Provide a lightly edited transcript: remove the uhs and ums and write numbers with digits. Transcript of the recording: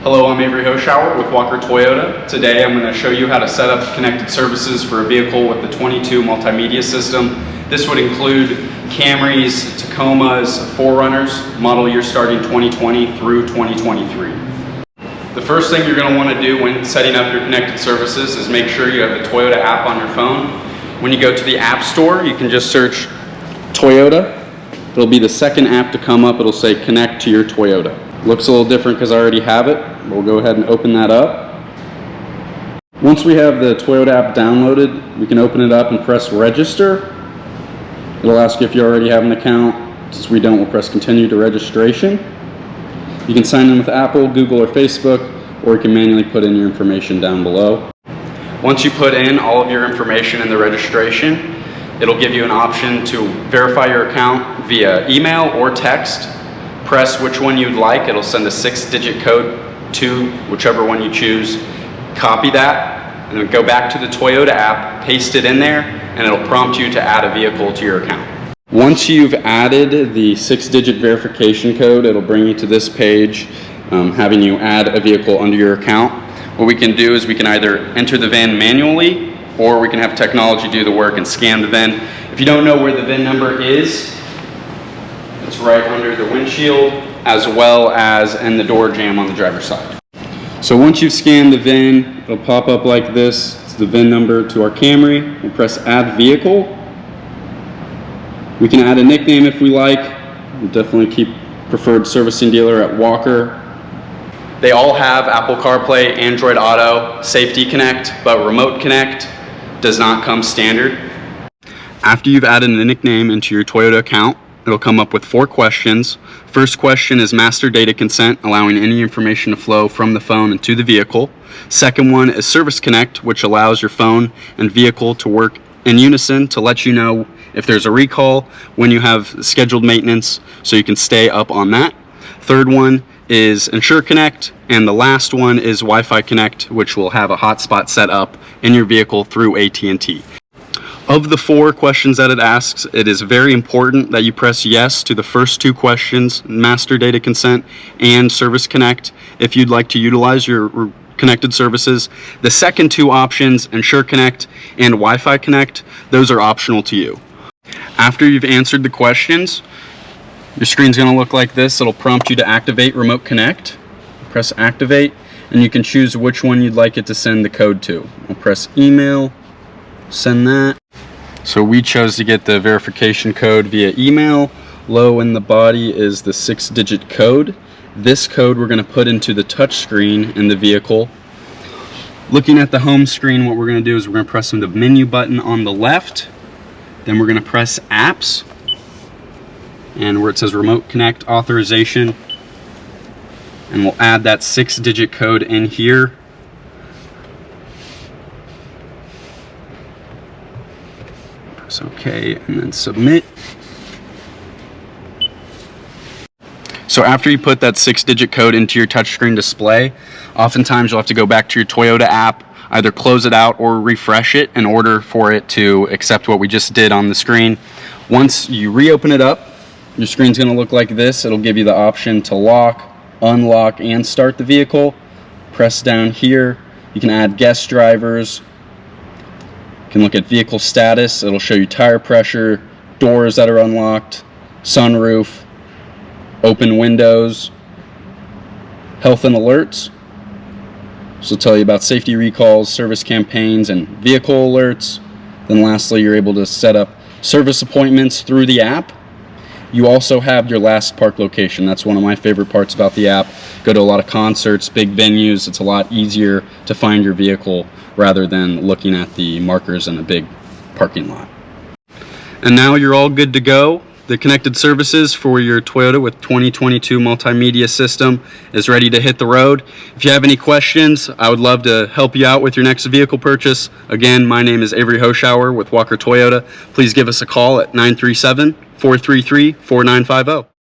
Hello, I'm Avery Hoschauer with Walker Toyota. Today I'm going to show you how to set up connected services for a vehicle with the 22 multimedia system. This would include Camrys, Tacomas, 4Runners, model year starting 2020 through 2023. The first thing you're going to want to do when setting up your connected services is make sure you have the Toyota app on your phone. When you go to the App Store, you can just search Toyota. It'll be the second app to come up. It'll say connect to your Toyota. Looks a little different because I already have it. We'll go ahead and open that up. Once we have the Toyota app downloaded, we can open it up and press register. It'll ask you if you already have an account. Since we don't, we'll press continue to registration. You can sign in with Apple, Google, or Facebook, or you can manually put in your information down below. Once you put in all of your information in the registration, it'll give you an option to verify your account via email or text. Press which one you'd like. It'll send a 6-digit code to whichever one you choose. Copy that, and then go back to the Toyota app, paste it in there, and it'll prompt you to add a vehicle to your account. Once you've added the 6-digit verification code, it'll bring you to this page having you add a vehicle under your account. What we can do is we can either enter the VIN manually, or we can have technology do the work and scan the VIN. If you don't know where the VIN number is, it's right under the windshield as well as in the door jamb on the driver's side. So once you've scanned the VIN, it'll pop up like this. It's the VIN number to our Camry. We'll press add vehicle. We can add a nickname if we like. We'll definitely keep preferred servicing dealer at Walker. They all have Apple CarPlay, Android Auto, Safety Connect, but Remote Connect does not come standard. After you've added a nickname into your Toyota account, it'll come up with 4 questions. First question is master data consent, allowing any information to flow from the phone into the vehicle. Second one is Service Connect, which allows your phone and vehicle to work in unison to let you know if there's a recall, when you have scheduled maintenance, so you can stay up on that. Third one is Insure Connect, and the last one is Wi-Fi Connect, which will have a hotspot set up in your vehicle through AT&T. Of the 4 questions that it asks, it is very important that you press yes to the first 2 questions, Master Data Consent and Service Connect, if you'd like to utilize your connected services. The second 2 options, Insure Connect and Wi-Fi Connect, those are optional to you. After you've answered the questions, your screen's going to look like this. It'll prompt you to activate Remote Connect. Press Activate, and you can choose which one you'd like it to send the code to. I'll press Email, send that. So we chose to get the verification code via email. Low in the body is the 6-digit code. This code we're going to put into the touch screen in the vehicle. Looking at the home screen, what we're going to do is we're going to press the menu button on the left. Then we're going to press Apps. And where it says Remote Connect Authorization. And we'll add that 6-digit code in here. Press OK and then submit. So after you put that 6-digit code into your touchscreen display, oftentimes you'll have to go back to your Toyota app, either close it out or refresh it in order for it to accept what we just did on the screen. Once you reopen it up, your screen's going to look like this. It'll give you the option to lock, unlock, and start the vehicle. Press down here. You can add guest drivers. You can look at vehicle status. It'll show you tire pressure, doors that are unlocked, sunroof, open windows, health and alerts. This will tell you about safety recalls, service campaigns, and vehicle alerts. Then lastly, you're able to set up service appointments through the app. You also have your last park location. That's one of my favorite parts about the app. Go to a lot of concerts, big venues. It's a lot easier to find your vehicle rather than looking at the markers in a big parking lot. And now you're all good to go. The connected services for your Toyota with 2022 multimedia system is ready to hit the road. If you have any questions, I would love to help you out with your next vehicle purchase. Again, my name is Avery Hoschauer with Walker Toyota. Please give us a call at 937-433-4950.